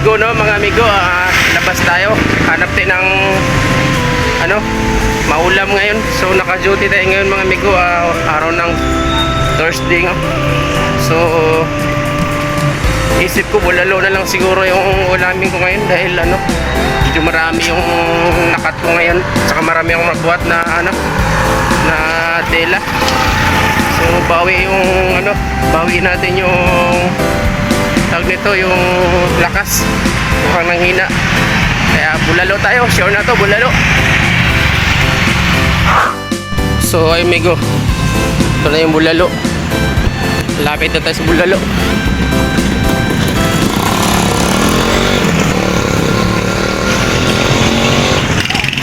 amigo, no, mga amigo, labas tayo. Hanap tayo ng ano, maulam ngayon. So naka-duty tayo ngayon, mga amigo, araw ng Thursday, no? So isip ko bulalo na lang siguro yung ulamin ko ngayon dahil ano, medyo marami yung nakat ko ngayon, saka marami akong nabuhat na ano, na tela. So bawi yung ano, bawi natin yung tawag nito, yung lakas, mukhang nanghina. Kaya bulalo tayo, sure na to, bulalo. So ay amigo, ito na yung bulalo. Lapit na tayo sa bulalo.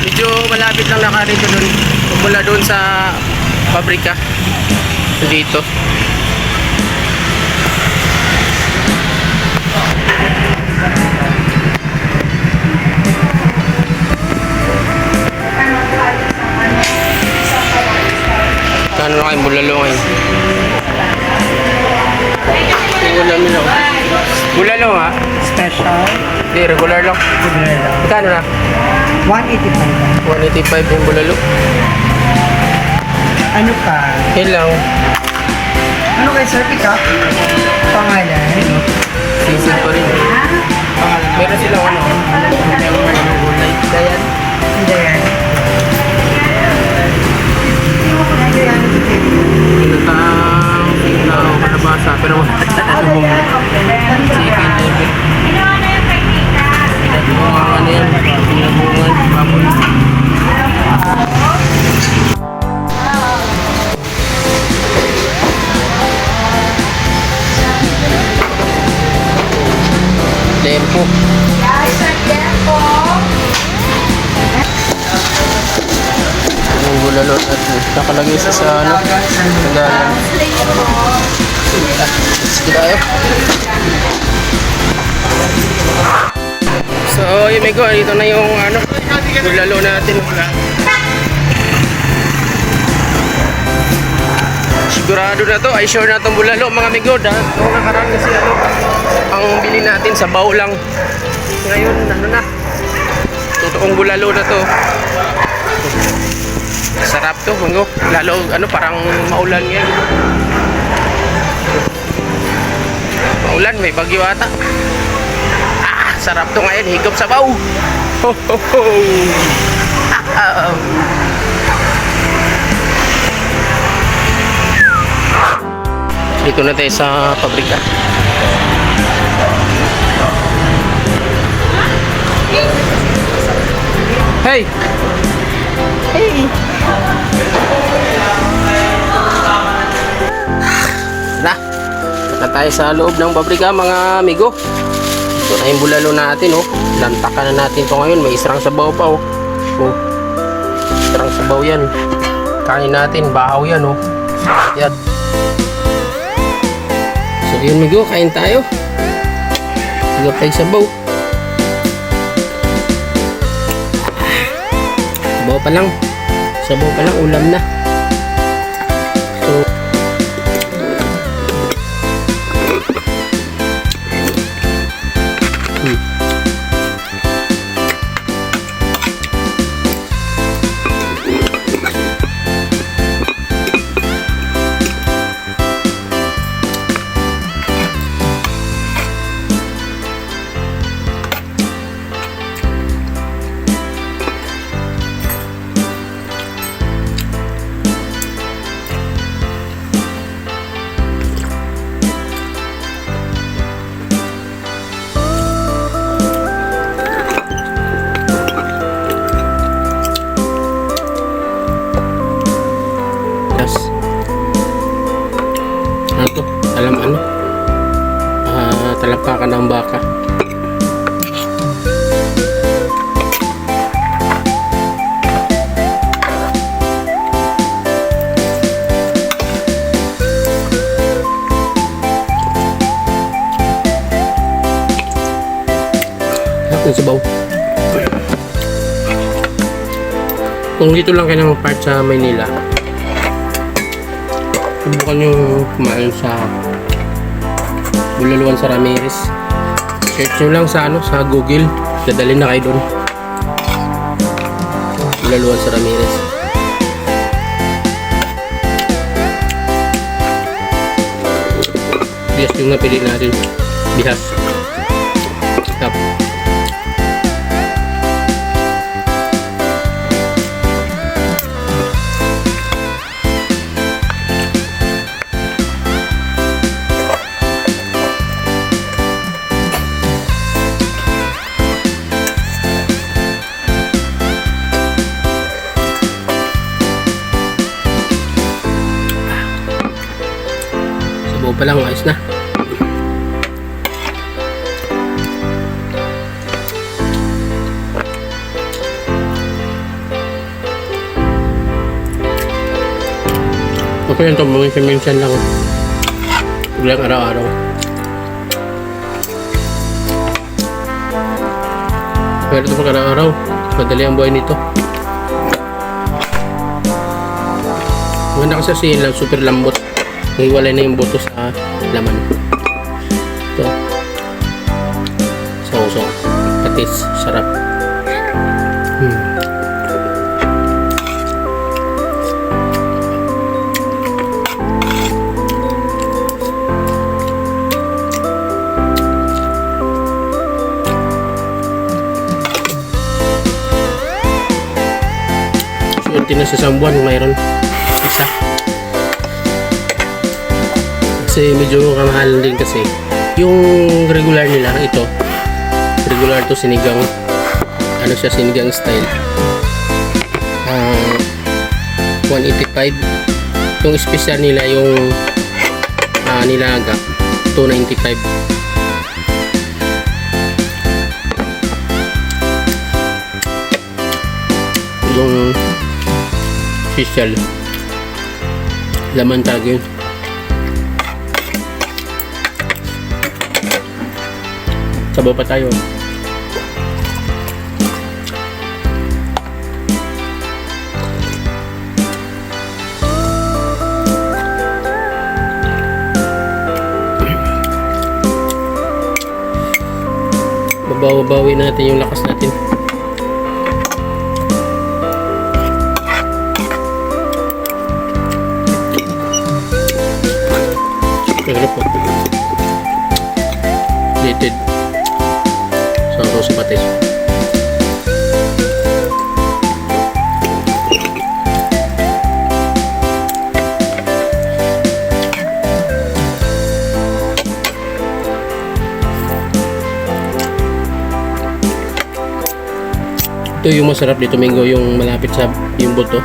Medyo malapit lang nakarito dun, mula dun sa pabrika dito. Kano na kayong bulalo ngayon? Bulalo lang. Bulalo ha? Special. Hindi, regular lang. Regular lang. Kano na? 185. 185 yung bulalo. Ano pa? Yan lang. Ano kay Sir Pick up? Pangalan? Season pa rin. Pangalan? Meron silang ano? Gulay. Dayan. Hindi yan. Pinatang tinglaw, kalabasa. Pero chicken level. Pinabungan ano yan? Pinabungan. Baboy. Tempo. Yung bulalo at nakalagay sa ano, nagalan. Sige tayo. So yun amigo, dito na yung ano, bulalo natin. Sigurado na to, ay sure na itong bulalo mga amigo. Dahil noong nakaraan kasi ano, ang bili natin sa baw lang. Ngayon ano na, totoong bulalo na to. Sarap to, mango. Lalo ano, parang maulan ngayon. Maulan, may bagyo ata. Sarap to ngayon, higop sa baw. Ho ho ho. Dito na tayo sa pabrika. Hey! Hey! Na tayo sa loob ng pabrika mga amigo. Ito na yung bulalo natin, oh. Lantakan na natin to ngayon. May israng sabaw pa, oh. Oh. Israng sabaw yan. Kanin natin, bahaw yan, oh. Yan. So yun amigo, kain tayo. Higap tayo sabaw. Sabaw pa lang. Sabaw pa lang, ulam na. So ano, alam ano, talampakan ng baka. Yung sabaw. Kung dito lang kayo ng part sa Maynila, subukan nyo kumain sa Bulaluan sa Ramirez. Kasi Search nyo lang sa sa Google. Dadalhin na kayo doon. Ilaluan sa Ramirez. Bihas yung napili natin. Bihas. Tap. Sabaw pa lang, ayos na. Okay yan ito, minsan lang. Huwag lang araw-araw. Pero ito pag araw-araw, madali ang buhay nito. Maganda kasi sila, super lambot. Hiwalay na yung buto sa laman. Ito. Sauso. Patis. Sarap. Swerte na sa isang buwan, mayroon isa. Kasi medyo kamahal din kasi yung regular nila, ito regular to sinigang, ano siya, sinigang style, 185. Yung special nila yung nilaga, 295. Yung special laman talaga yun. Sabaw pa tayo. Babawi natin yung lakas natin. Sarap po. Plated. Sa patis. Ito yung masarap dito, Mingo, yung malapit sa yung buto.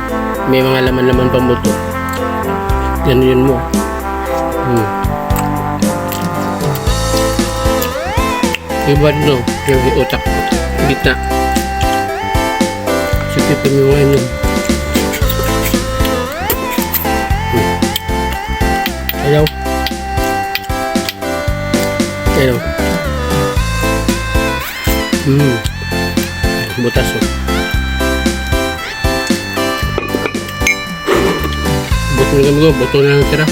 May mga laman-laman pang buto. Yan yun mo. Iba no, yung utak, gitna. Sikipin mo ngayon yun. Ayaw. Ayaw. Butas oh. Buto na kami ko, buto na lang tira.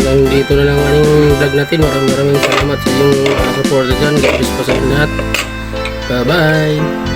Hanggang dito na lang ang vlog natin. Maraming salamat sa inyong support dyan. God bless pa sa lahat. Bye bye.